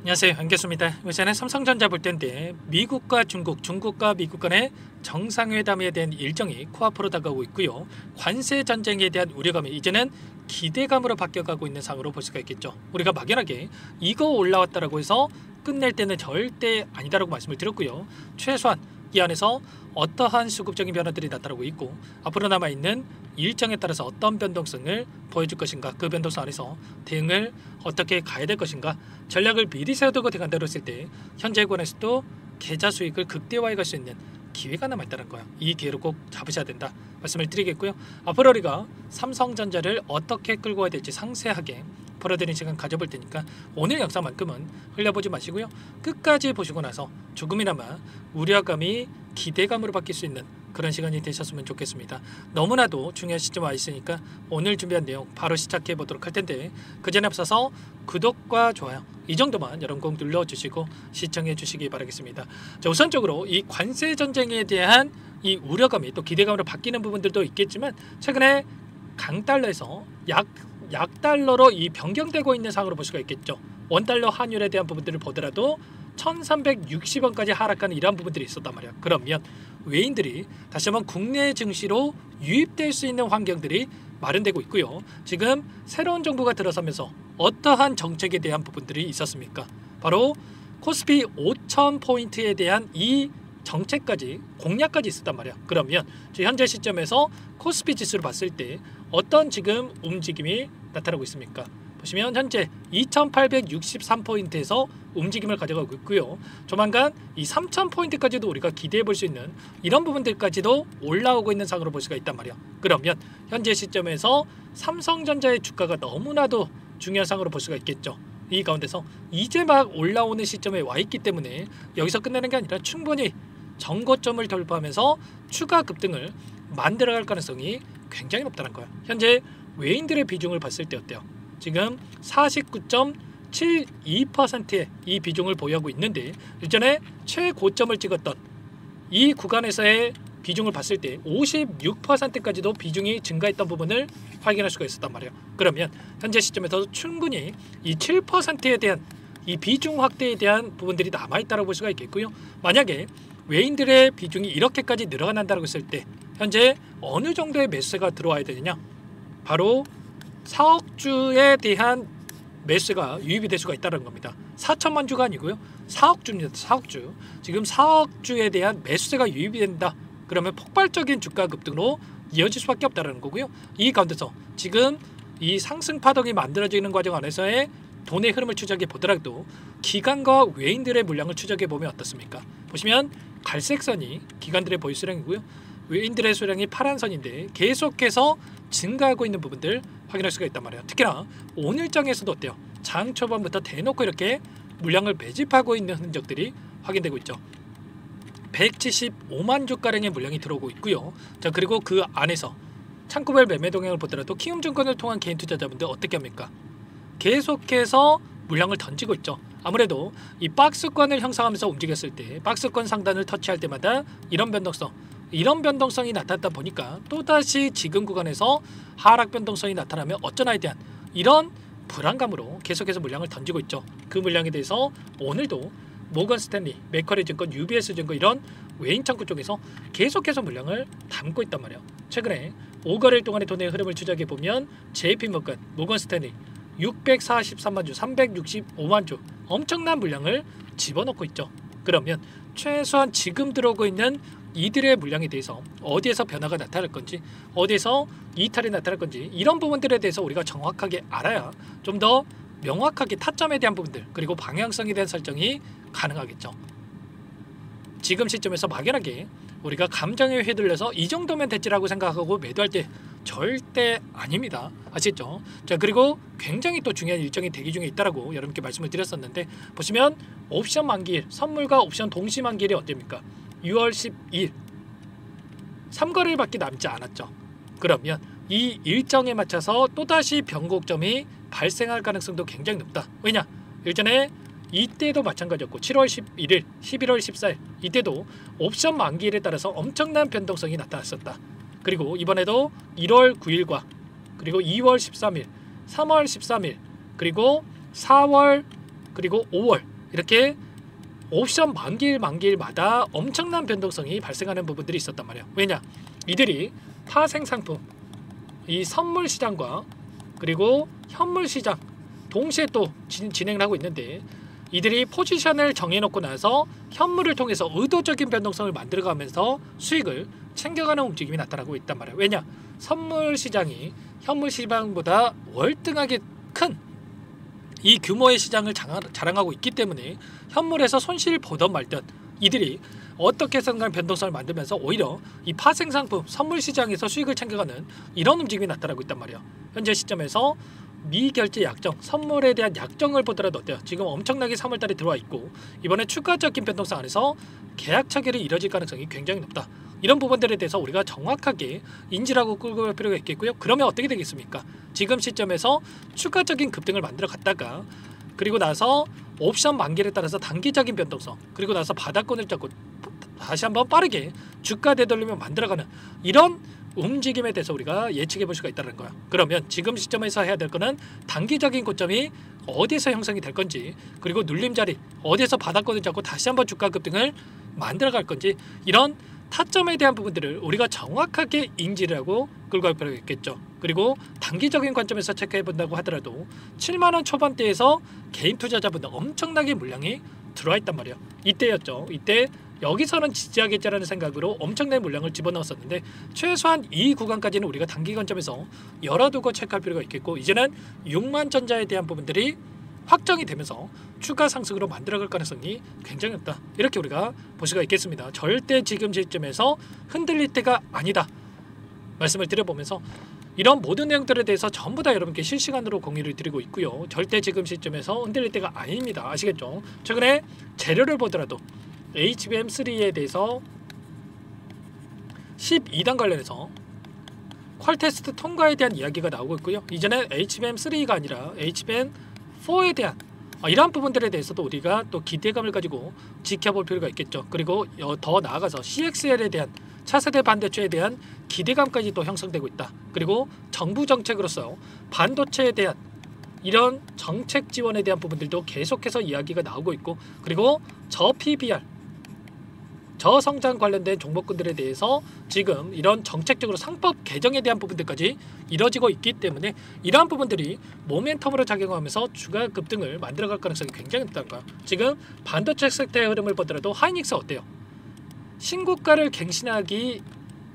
안녕하세요, 한교수입니다. 이번에 삼성전자 볼 텐데 미국과 중국, 중국과 미국 간의 정상회담에 대한 일정이 코앞으로 다가오고 있고요. 관세 전쟁에 대한 우려감이 이제는 기대감으로 바뀌어가고 있는 상황으로 볼 수가 있겠죠. 우리가 막연하게 이거 올라왔다라고 해서 끝낼 때는 절대 아니다라고 말씀을 드렸고요. 최소한 이 안에서 어떠한 수급적인 변화들이 나타나고 있고 앞으로 남아있는 일정에 따라서 어떤 변동성을 보여줄 것인가, 그 변동성 안에서 대응을 어떻게 가야 될 것인가, 전략을 미리 세워두고 대응한다고 했을 때 현재권에서도 계좌 수익을 극대화해 갈 수 있는 기회가 남아있다는 거예요. 이 기회를 꼭 잡으셔야 된다 말씀을 드리겠고요. 앞으로 우리가 삼성전자를 어떻게 끌고 가야 될지 상세하게 풀어드리는 시간 가져볼 테니까 오늘 영상만큼은 흘려보지 마시고요. 끝까지 보시고 나서 조금이나마 우려감이 기대감으로 바뀔 수 있는 그런 시간이 되셨으면 좋겠습니다. 너무나도 중요한 시점 와 있으니까 오늘 준비한 내용 바로 시작해 보도록 할 텐데 그 전에 앞서서 구독과 좋아요 이 정도만 여러분 꼭 눌러주시고 시청해 주시기 바라겠습니다. 자, 우선적으로 이 관세 전쟁에 대한 이 우려감이 또 기대감으로 바뀌는 부분들도 있겠지만 최근에 강달러에서 약달러로 이 변경되고 있는 상황으로 볼 수가 있겠죠. 원달러 환율에 대한 부분들을 보더라도 1360원까지 하락하는 이러한 부분들이 있었단 말이야. 그러면 외인들이 다시 한번 국내 증시로 유입될 수 있는 환경들이 마련되고 있고요. 지금 새로운 정부가 들어서면서 어떠한 정책에 대한 부분들이 있었습니까? 바로 코스피 5000포인트에 대한 이 정책까지 공약까지 있었단 말이야. 그러면 현재 시점에서 코스피 지수를 봤을 때 어떤 지금 움직임이 나타나고 있습니까? 보시면 현재 2863포인트에서 움직임을 가져가고 있고요. 조만간 이 3000포인트까지도 우리가 기대해 볼 수 있는 이런 부분들까지도 올라오고 있는 상황으로 볼 수가 있단 말이야. 그러면 현재 시점에서 삼성전자의 주가가 너무나도 중요한 상황으로 볼 수가 있겠죠. 이 가운데서 이제 막 올라오는 시점에 와 있기 때문에 여기서 끝내는 게 아니라 충분히 정고점을 돌파하면서 추가 급등을 만들어갈 가능성이 굉장히 높다는 거예요. 현재 외인들의 비중을 봤을 때 어때요? 지금 49.72%의 이 비중을 보유하고 있는데 이전에 최고점을 찍었던 이 구간에서의 비중을 봤을 때 56%까지도 비중이 증가했던 부분을 확인할 수가 있었단 말이에요. 그러면 현재 시점에서 충분히 이 7%에 대한 이 비중 확대에 대한 부분들이 남아있다고 볼 수가 있겠고요. 만약에 외인들의 비중이 이렇게까지 늘어난다고 했을 때 현재 어느 정도의 매수가 들어와야 되느냐? 바로 4억 주에 대한 매수가 유입이 될 수가 있다는 겁니다. 4천만 주가 아니고요. 4억 주입니다. 4억 주. 지금 4억 주에 대한 매수세가 유입이 된다. 그러면 폭발적인 주가 급등으로 이어질 수밖에 없다는 거고요. 이 가운데서 지금 이 상승 파동이 만들어지는 과정 안에서의 돈의 흐름을 추적해 보더라도 기관과 외인들의 물량을 추적해 보면 어떻습니까? 보시면 갈색 선이 기관들의 보유 수량이고요. 외인들의 수량이 파란 선인데 계속해서 증가하고 있는 부분들 확인할 수가 있단 말이에요. 특히나 오늘장에서도 어때요? 장 초반부터 대놓고 이렇게 물량을 매집하고 있는 흔적들이 확인되고 있죠. 175만 주가량의 물량이 들어오고 있고요. 자, 그리고 그 안에서 창구별 매매 동향을 보더라도 키움증권을 통한 개인 투자자분들 어떻게 합니까? 계속해서 물량을 던지고 있죠. 아무래도 이 박스권을 형성하면서 움직였을 때 박스권 상단을 터치할 때마다 이런 변동성이 나타났다 보니까 또다시 지금 구간에서 하락 변동성이 나타나면 어쩌나에 대한 이런 불안감으로 계속해서 물량을 던지고 있죠. 그 물량에 대해서 오늘도 모건 스탠리, 맥쿼리 증권, UBS 증권 이런 외인 창구 쪽에서 계속해서 물량을 담고 있단 말이에요. 최근에 5거래일 동안의 돈의 흐름을 추적해 보면 JP 모건, 모건 스탠리 643만 주, 365만 주 엄청난 물량을 집어넣고 있죠. 그러면 최소한 지금 들어오고 있는 이들의 물량에 대해서 어디에서 변화가 나타날 건지, 어디에서 이탈이 나타날 건지 이런 부분들에 대해서 우리가 정확하게 알아야 좀 더 명확하게 타점에 대한 부분들 그리고 방향성에 대한 설정이 가능하겠죠. 지금 시점에서 막연하게 우리가 감정에 휘둘려서 이 정도면 됐지라고 생각하고 매도할 때 절대 아닙니다. 아시죠? 자, 그리고 굉장히 또 중요한 일정이 대기 중에 있다라고 여러분께 말씀을 드렸었는데 보시면 옵션 만기일, 선물과 옵션 동시 만기일이 언제입니까? 6월 12일 3거래일밖에 남지 않았죠. 그러면 이 일정에 맞춰서 또다시 변곡점이 발생할 가능성도 굉장히 높다. 왜냐? 일전에 이때도 마찬가지였고 7월 11일, 11월 14일 이때도 옵션 만기일에 따라서 엄청난 변동성이 나타났었다. 그리고 이번에도 1월 9일과 그리고 2월 13일, 3월 13일 그리고 4월 그리고 5월 이렇게 옵션 만기일마다 엄청난 변동성이 발생하는 부분들이 있었단 말이에요. 왜냐? 이들이 파생상품, 이 선물 시장과 그리고 현물 시장 동시에 또 진행을 하고 있는데, 이들이 포지션을 정해놓고 나서 현물을 통해서 의도적인 변동성을 만들어가면서 수익을 챙겨가는 움직임이 나타나고 있단 말이에요. 왜냐? 선물 시장이 현물 시장보다 월등하게 큰 이 규모의 시장을 자랑하고 있기 때문에 현물에서 손실을 보던 말든 이들이 어떻게 해서든 변동성을 만들면서 오히려 이 파생상품 선물 시장에서 수익을 챙겨가는 이런 움직임이 나타나고 있단 말이에요. 현재 시점에서 미결제 약정, 선물에 대한 약정을 보더라도 어때요? 지금 엄청나게 3월달에 들어와 있고, 이번에 추가적인 변동성 안에서 계약 체결이 이뤄질 가능성이 굉장히 높다. 이런 부분들에 대해서 우리가 정확하게 인지를 하고 끌고 갈 필요가 있겠고요. 그러면 어떻게 되겠습니까? 지금 시점에서 추가적인 급등을 만들어 갔다가 그리고 나서 옵션 만기에 따라서 단기적인 변동성, 그리고 나서 바닥권을 잡고 다시 한번 빠르게 주가 되돌림을 만들어가는 이런 움직임에 대해서 우리가 예측해 볼 수가 있다는 거야. 그러면 지금 시점에서 해야 될 거는 단기적인 고점이 어디서 형성이 될 건지, 그리고 눌림자리 어디서 바닥권을 잡고 다시 한번 주가 급등을 만들어 갈 건지, 이런 타점에 대한 부분들을 우리가 정확하게 인지를 하고 끌고 갈 필요가 있겠죠. 그리고 단기적인 관점에서 체크해 본다고 하더라도 7만원 초반대에서 개인 투자자분들 엄청나게 물량이 들어와 있단 말이에요. 이때였죠. 이때 여기서는 지지하겠지라는 생각으로 엄청난 물량을 집어넣었었는데, 최소한 이 구간까지는 우리가 단기 관점에서 열어두고 체크할 필요가 있겠고, 이제는 6만 전자에 대한 부분들이 확정이 되면서 추가 상승으로 만들어갈 가능성이 굉장히 높다. 이렇게 우리가 볼 수가 있겠습니다. 절대 지금 시점에서 흔들릴 때가 아니다 말씀을 드려보면서, 이런 모든 내용들에 대해서 전부 다 여러분께 실시간으로 공유를 드리고 있고요. 절대 지금 시점에서 흔들릴 때가 아닙니다. 아시겠죠? 최근에 재료를 보더라도 HBM3에 대해서 12단 관련해서 퀄 테스트 통과에 대한 이야기가 나오고 있고요. 이제는 HBM3가 아니라 HBM4에 대한 이러한 부분들에 대해서도 우리가 또 기대감을 가지고 지켜볼 필요가 있겠죠. 그리고 더 나아가서 CXL에 대한 차세대 반도체에 대한 기대감까지 또 형성되고 있다. 그리고 정부 정책으로서 반도체에 대한 이런 정책 지원에 대한 부분들도 계속해서 이야기가 나오고 있고, 그리고 저 PBR 저성장 관련된 종목군들에 대해서 지금 이런 정책적으로 상법 개정에 대한 부분들까지 이뤄지고 있기 때문에 이러한 부분들이 모멘텀으로 작용하면서 주가 급등을 만들어갈 가능성이 굉장히 높다는 거야. 지금 반도체 섹터의 흐름을 보더라도 하이닉스 어때요? 신고가를 갱신하기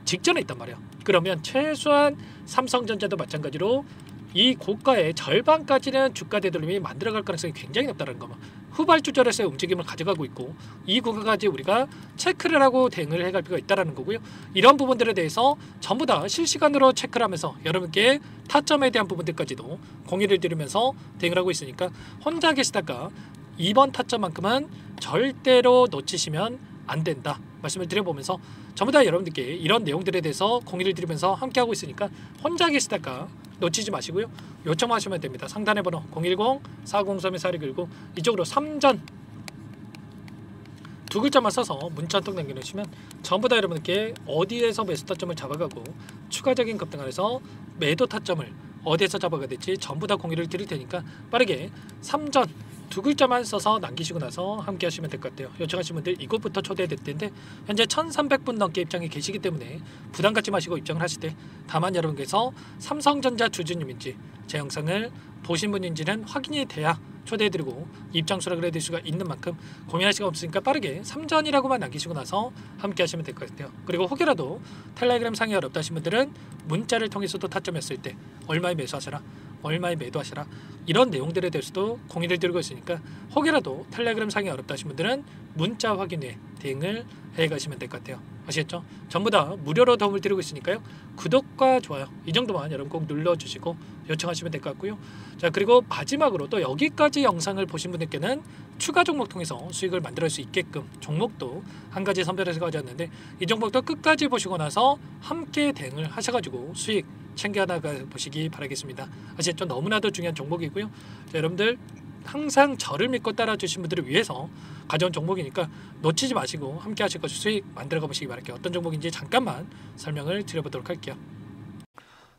직전에 있단 말이야. 그러면 최소한 삼성전자도 마찬가지로 이 고가의 절반까지는 주가 되돌림이 만들어갈 가능성이 굉장히 높다는 거만, 후발주절에서의 움직임을 가져가고 있고, 이 구간까지 우리가 체크를 하고 대응을 해갈 필요가 있다는 거고요. 이런 부분들에 대해서 전부 다 실시간으로 체크를 하면서 여러분께 타점에 대한 부분들까지도 공유를 드리면서 대응을 하고 있으니까, 혼자 계시다가 이번 타점만큼은 절대로 놓치시면 안 된다 말씀을 드려보면서, 전부 다 여러분들께 이런 내용들에 대해서 공유를 드리면서 함께하고 있으니까 혼자 계시다가 놓치지 마시고요. 요청하시면 됩니다. 상단의 번호 010-403-4619 이쪽으로 3전 두 글자만 써서 문자 한 통 남겨주시면 전부 다 여러분께 어디에서 매수 타점을 잡아가고 추가적인 급등 안에서 매도 타점을 어디에서 잡아가야 될지 전부 다 공유를 드릴 테니까 빠르게 3전 두 글자만 써서 남기시고 나서 함께 하시면 될 것 같아요. 요청하신 분들 이곳부터 초대될 텐데 현재 1300분 넘게 입장에 계시기 때문에 부담 갖지 마시고 입장을 하시되, 다만 여러분께서 삼성전자 주주님인지 제 영상을 보신 분인지는 확인이 돼야 초대해드리고 입장 수락을 해드릴 수가 있는 만큼 고민할 시간 없으니까 빠르게 3전이라고만 남기시고 나서 함께 하시면 될 것 같아요. 그리고 혹여라도 텔레그램 상이 어렵다 하신 분들은 문자를 통해서도 타점했을 때 얼마에 매수하셔라, 얼마에 매도하시라, 이런 내용들에 대해서도 공유를 드리고 있으니까 혹여라도 텔레그램 상이 어렵다 하신 분들은 문자 확인 후에 대응을 해가시면 될 것 같아요. 아시겠죠? 전부 다 무료로 도움을 드리고 있으니까요. 구독과 좋아요 이 정도만 여러분 꼭 눌러주시고 요청하시면 될 것 같고요. 자, 그리고 마지막으로 또 여기까지 영상을 보신 분들께는 추가 종목 통해서 수익을 만들 수 있게끔 종목도 한 가지 선별해서 가져왔는데, 이 종목도 끝까지 보시고 나서 함께 대응을 하셔가지고 수익 챙겨나가 보시기 바라겠습니다. 아시겠죠? 너무나도 중요한 종목이고요. 자, 여러분들 항상 저를 믿고 따라주신 분들을 위해서 가져온 종목이니까 놓치지 마시고 함께 하실 것을 수익 만들어 가보시기 바랄게요. 어떤 종목인지 잠깐만 설명을 드려보도록 할게요.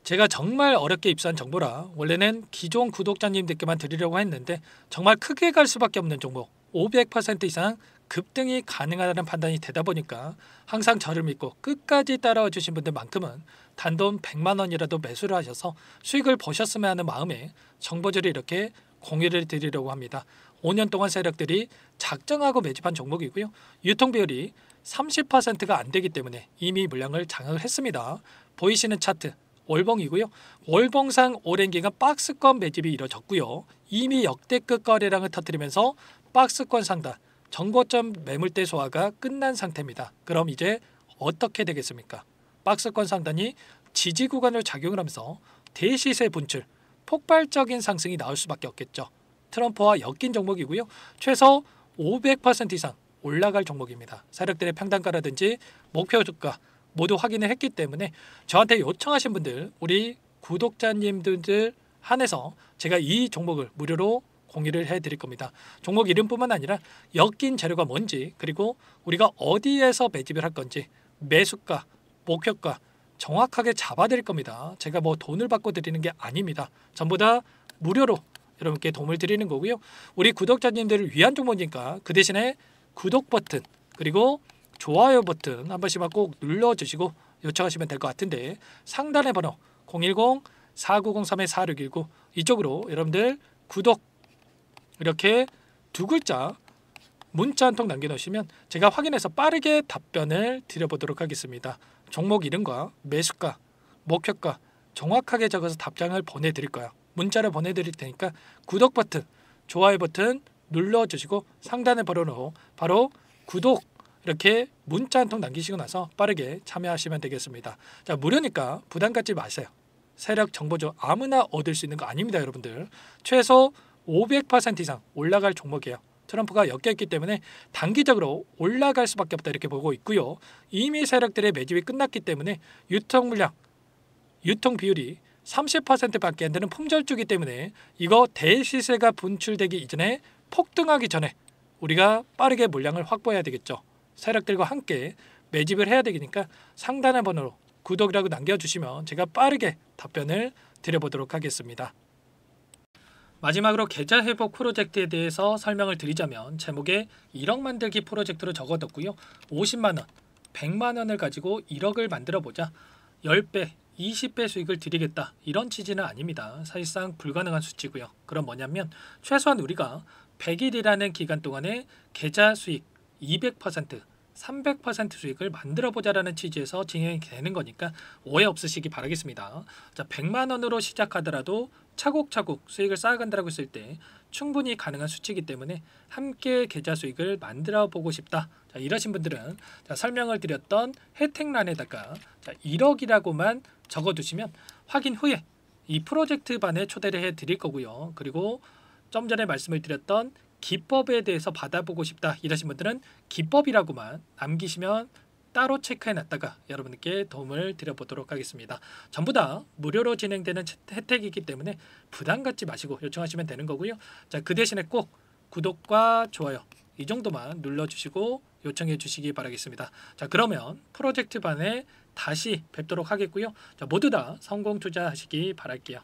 제가 정말 어렵게 입수한 정보라 원래는 기존 구독자님들께만 드리려고 했는데 정말 크게 갈 수밖에 없는 종목, 500% 이상 급등이 가능하다는 판단이 되다 보니까 항상 저를 믿고 끝까지 따라와 주신 분들만큼은 단돈 100만 원이라도 매수를 하셔서 수익을 보셨으면 하는 마음에 정보들을 이렇게 공유를 드리려고 합니다. 5년 동안 세력들이 작정하고 매집한 종목이고요. 유통비율이 30%가 안 되기 때문에 이미 물량을 장악을 했습니다. 보이시는 차트 월봉이고요. 월봉상 오랜 기간 박스권 매집이 이뤄졌고요. 이미 역대급 거래량을 터뜨리면서 박스권 상단 정고점 매물대 소화가 끝난 상태입니다. 그럼 이제 어떻게 되겠습니까? 박스권 상단이 지지 구간을 작용을 하면서 대시세 분출, 폭발적인 상승이 나올 수밖에 없겠죠. 트럼프와 엮인 종목이고요. 최소 500% 이상 올라갈 종목입니다. 세력들의 평단가라든지 목표 주가 모두 확인을 했기 때문에 저한테 요청하신 분들, 우리 구독자님들 한해서 제가 이 종목을 무료로 공유를 해드릴 겁니다. 종목 이름뿐만 아니라 엮인 재료가 뭔지, 그리고 우리가 어디에서 매집을 할 건지, 매수가, 목표가 정확하게 잡아드릴 겁니다. 제가 뭐 돈을 받고 드리는 게 아닙니다. 전부 다 무료로 여러분께 도움을 드리는 거고요. 우리 구독자님들을 위한 종목이니까 그 대신에 구독 버튼 그리고 좋아요 버튼 한 번씩만 꼭 눌러주시고 요청하시면 될 것 같은데, 상단의 번호 010-4903-4619 이쪽으로 여러분들 구독 이렇게 두 글자 문자 한 통 남겨놓으시면 제가 확인해서 빠르게 답변을 드려보도록 하겠습니다. 종목 이름과 매수가, 목표가 정확하게 적어서 답장을 보내드릴 거예요. 문자를 보내드릴 테니까 구독 버튼, 좋아요 버튼 눌러주시고 상단의 번호로 바로 구독 이렇게 문자 한 통 남기시고 나서 빠르게 참여하시면 되겠습니다. 자, 무료니까 부담 갖지 마세요. 세력 정보죠. 아무나 얻을 수 있는 거 아닙니다, 여러분들. 최소 500% 이상 올라갈 종목이에요. 트럼프가 엮여있기 때문에 단기적으로 올라갈 수밖에 없다 이렇게 보고 있고요. 이미 세력들의 매집이 끝났기 때문에 유통 물량, 유통 비율이 30%밖에 안 되는 품절주기 때문에 이거 대시세가 분출되기 이전에 폭등하기 전에 우리가 빠르게 물량을 확보해야 되겠죠. 세력들과 함께 매집을 해야 되니까 상단의 번호로 구독이라고 남겨주시면 제가 빠르게 답변을 드려보도록 하겠습니다. 마지막으로 계좌 회복 프로젝트에 대해서 설명을 드리자면 제목에 1억 만들기 프로젝트로 적어뒀고요. 50만 원, 100만 원을 가지고 1억을 만들어보자 10배, 20배 수익을 드리겠다 이런 취지는 아닙니다. 사실상 불가능한 수치고요. 그럼 뭐냐면 최소한 우리가 100일이라는 기간 동안에 계좌 수익 200%, 300% 수익을 만들어보자라는 취지에서 진행이 되는 거니까 오해 없으시기 바라겠습니다. 자, 100만 원으로 시작하더라도 차곡차곡 수익을 쌓아간다고 했을 때 충분히 가능한 수치이기 때문에 함께 계좌 수익을 만들어 보고 싶다. 자, 이러신 분들은 자, 설명을 드렸던 혜택란에다가 1억이라고만 적어두시면 확인 후에 이 프로젝트 반에 초대를 해드릴 거고요. 그리고 좀 전에 말씀을 드렸던 기법에 대해서 받아보고 싶다 이러신 분들은 기법이라고만 남기시면 따로 체크해놨다가 여러분께 도움을 드려보도록 하겠습니다. 전부 다 무료로 진행되는 혜택이기 때문에 부담 갖지 마시고 요청하시면 되는 거고요. 자, 그 대신에 꼭 구독과 좋아요 이 정도만 눌러주시고 요청해 주시기 바라겠습니다. 자, 그러면 프로젝트 반에 다시 뵙도록 하겠고요. 자, 모두 다 성공 투자하시기 바랄게요.